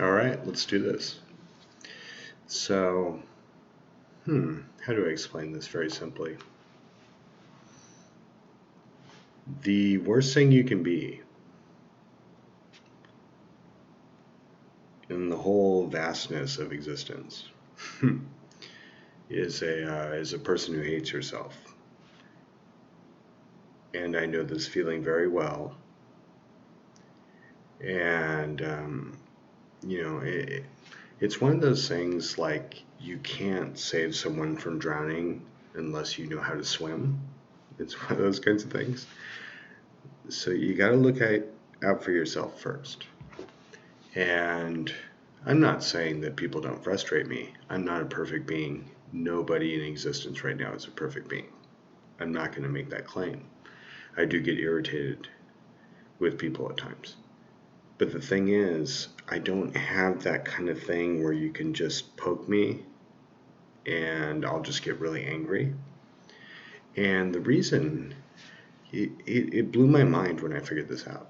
All right, let's do this. So, how do I explain this very simply? The worst thing you can be in the whole vastness of existence is a person who hates yourself. And I know this feeling very well. And it's one of those things like you can't save someone from drowning unless you know how to swim. It's one of those kinds of things. So you got to look out for yourself first. And I'm not saying that people don't frustrate me. I'm not a perfect being. Nobody in existence right now is a perfect being. I'm not going to make that claim. I do get irritated with people at times. But the thing is, I don't have that kind of thing where you can just poke me and I'll just get really angry. And the reason, it blew my mind when I figured this out.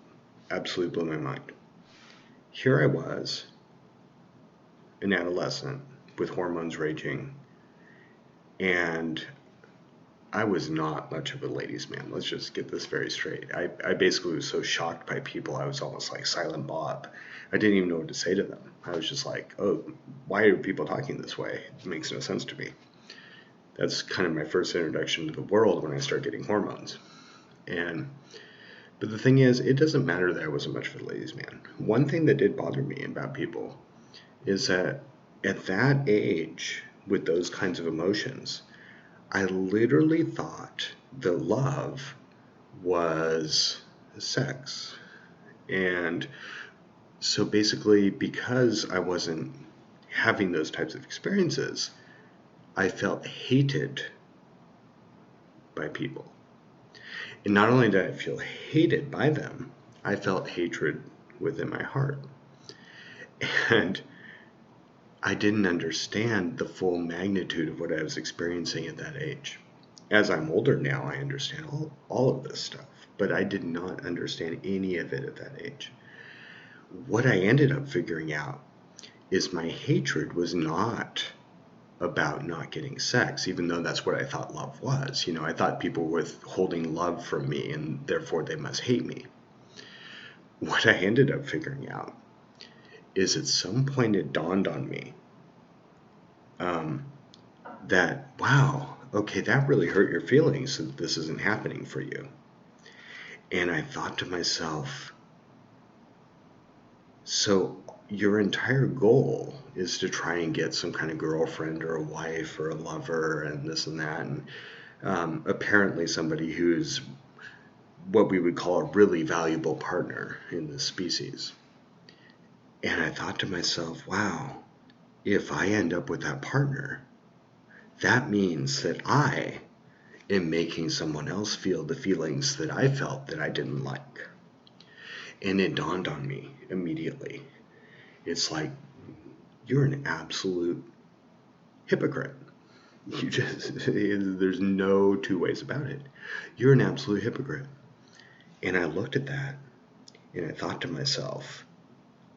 Absolutely blew my mind. Here I was, an adolescent with hormones raging, and I was not much of a ladies' man. Let's just get this very straight. I basically was so shocked by people, I was almost like Silent Bob. I didn't even know what to say to them. I was just like, oh, why are people talking this way? It makes no sense to me. That's kind of my first introduction to the world when I started getting hormones. But the thing is, it doesn't matter that I wasn't much of a ladies' man. One thing that did bother me about people is that at that age, with those kinds of emotions, I literally thought that love was sex. And so basically, because I wasn't having those types of experiences, I felt hated by people. And not only did I feel hated by them, I felt hatred within my heart. And I didn't understand the full magnitude of what I was experiencing at that age. As I'm older now, I understand all of this stuff, but I did not understand any of it at that age. What I ended up figuring out is my hatred was not about not getting sex, even though that's what I thought love was. I thought people were withholding love from me and therefore they must hate me. What I ended up figuring out is at some point it dawned on me that, wow, okay, that really hurt your feelings that this isn't happening for you. And I thought to myself, so your entire goal is to try and get some kind of girlfriend or a wife or a lover and this and that, and apparently somebody who's what we would call a really valuable partner in this species. And I thought to myself, wow, if I end up with that partner, that means that I am making someone else feel the feelings that I felt that I didn't like. And it dawned on me immediately. It's like, you're an absolute hypocrite. There's no two ways about it. You're an absolute hypocrite. And I looked at that and I thought to myself,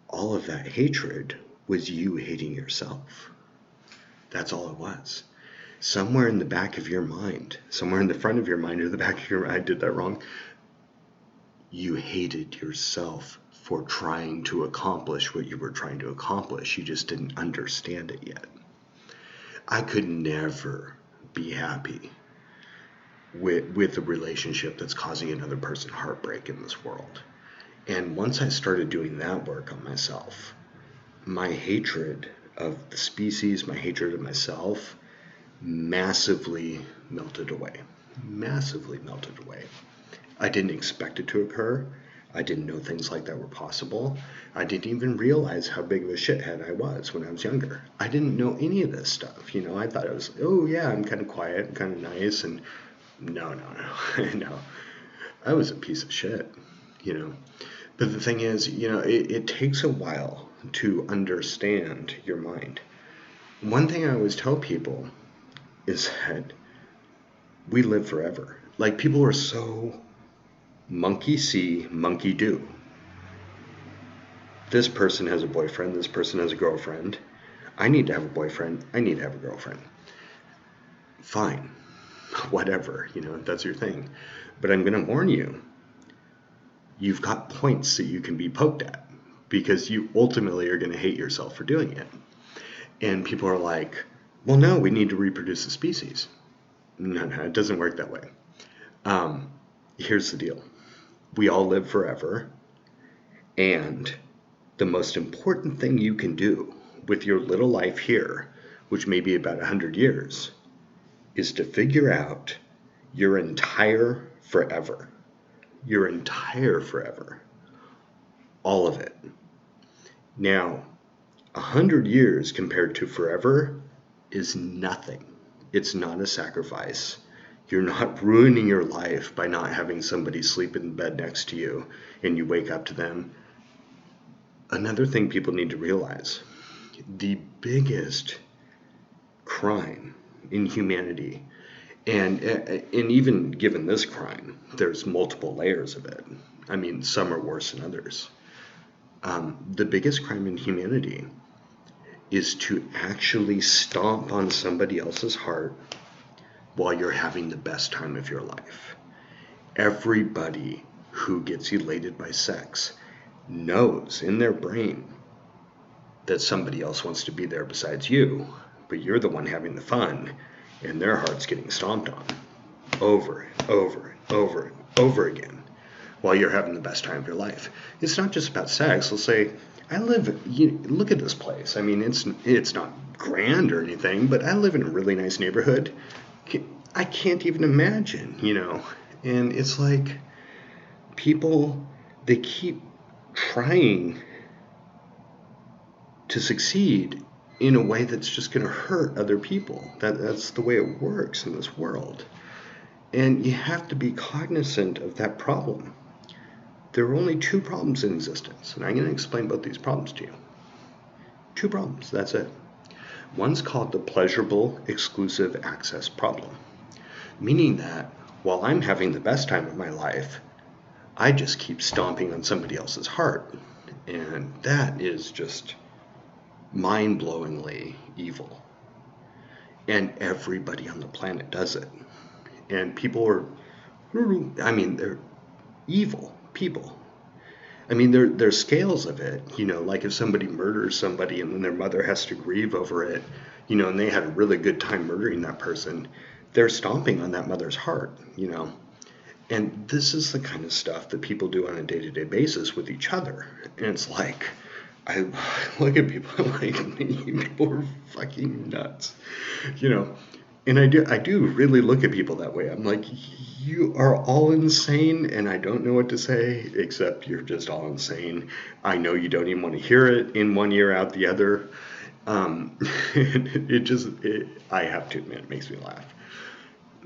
all of that hatred was you hating yourself. That's all it was. Somewhere in the back of your mind, somewhere in the front of your mind or the back of your mind, I did that wrong. You hated yourself for trying to accomplish what you were trying to accomplish. You just didn't understand it yet. I could never be happy with a relationship that's causing another person heartbreak in this world. And once I started doing that work on myself, my hatred of the species, my hatred of myself, massively melted away. Massively melted away. I didn't expect it to occur. I didn't know things like that were possible. I didn't even realize how big of a shithead I was when I was younger. I didn't know any of this stuff. I thought I was, oh yeah, I'm kind of quiet, I'm kind of nice, and no. No. I was a piece of shit, But the thing is, it takes a while to understand your mind. One thing I always tell people is that we live forever. Like, people are so monkey see, monkey do. This person has a boyfriend. This person has a girlfriend. I need to have a boyfriend. I need to have a girlfriend. Fine. Whatever, that's your thing. But I'm going to warn you, you've got points that you can be poked at because you ultimately are going to hate yourself for doing it. And people are like, well, no, we need to reproduce the species. No, it doesn't work that way. Here's the deal. We all live forever. And the most important thing you can do with your little life here, which may be about 100 years, is to figure out your entire forever. Your entire forever. All of it. Now, 100 years compared to forever is nothing. It's not a sacrifice. You're not ruining your life by not having somebody sleep in bed next to you and you wake up to them. Another thing people need to realize, the biggest crime in humanity, and even given this crime, there's multiple layers of it. I mean, some are worse than others. The biggest crime in humanity is to actually stomp on somebody else's heart while you're having the best time of your life. Everybody who gets elated by sex knows in their brain that somebody else wants to be there besides you, but you're the one having the fun, and their heart's getting stomped on over and over and over and over again while you're having the best time of your life. It's not just about sex. Let's say, look at this place. I mean, it's not grand or anything, but I live in a really nice neighborhood. I can't even imagine, and it's like people, they keep trying to succeed in a way that's just going to hurt other people. That's the way it works in this world. And you have to be cognizant of that problem. There are only two problems in existence, and I'm going to explain both these problems to you. Two problems, that's it. One's called the pleasurable exclusive access problem, meaning that while I'm having the best time of my life, I just keep stomping on somebody else's heart. And that is just mind-blowingly evil. And everybody on the planet does it. And people are, they're evil people. I mean, there's scales of it, like if somebody murders somebody and then their mother has to grieve over it, and they had a really good time murdering that person, they're stomping on that mother's heart, And this is the kind of stuff that people do on a day-to-day basis with each other. And it's like, I look at people like, people are fucking nuts, And I do really look at people that way. I'm like, you are all insane, and I don't know what to say, except you're just all insane. I know you don't even want to hear it in one ear, out the other. I have to admit, it makes me laugh.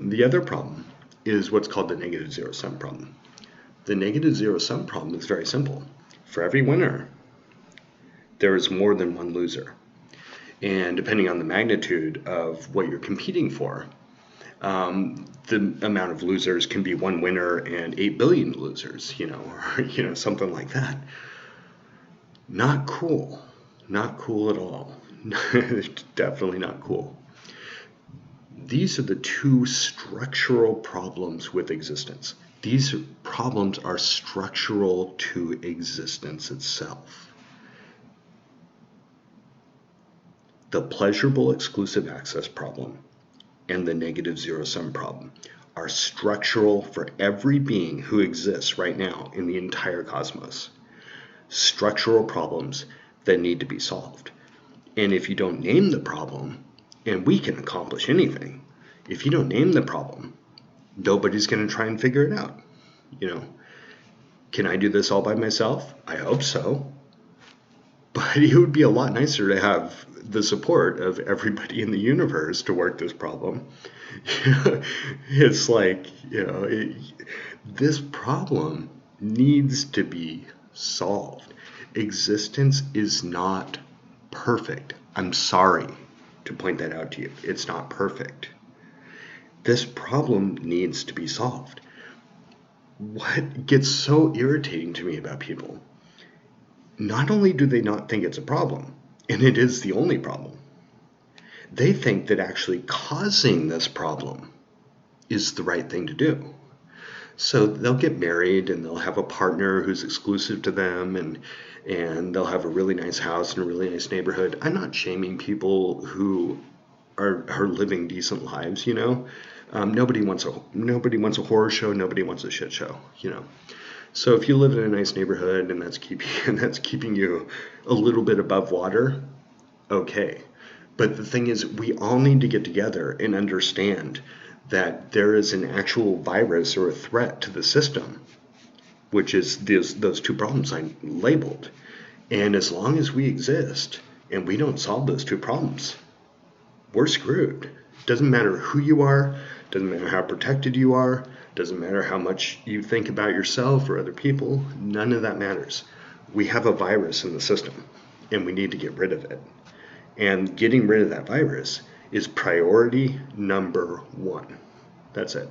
The other problem is what's called the negative zero-sum problem. The negative zero-sum problem is very simple. For every winner, there is more than one loser. And depending on the magnitude of what you're competing for, the amount of losers can be one winner and 8 billion losers, or something like that. Not cool. Not cool at all. Definitely not cool. These are the two structural problems with existence. These problems are structural to existence itself. The pleasurable exclusive access problem and the negative zero-sum problem are structural for every being who exists right now in the entire cosmos. Structural problems that need to be solved. And if you don't name the problem, and we can accomplish anything, if you don't name the problem, nobody's going to try and figure it out. Can I do this all by myself? I hope so. But it would be a lot nicer to have the support of everybody in the universe to work this problem. It's like, this problem needs to be solved. Existence is not perfect. I'm sorry to point that out to you. It's not perfect. This problem needs to be solved. What gets so irritating to me about people not only do they not think it's a problem, and it is the only problem, they think that actually causing this problem is the right thing to do. So they'll get married and they'll have a partner who's exclusive to them, and they'll have a really nice house in a really nice neighborhood. I'm not shaming people who are living decent lives, you know. Nobody wants a horror show. Nobody wants a shit show, you know. So if you live in a nice neighborhood and that's keeping you a little bit above water, okay. But the thing is, we all need to get together and understand that there is an actual virus or a threat to the system, which is those two problems I labeled. And as long as we exist and we don't solve those two problems, we're screwed. Doesn't matter who you are, doesn't matter how protected you are, doesn't matter how much you think about yourself or other people, none of that matters. We have a virus in the system and we need to get rid of it. And getting rid of that virus is priority number one. That's it.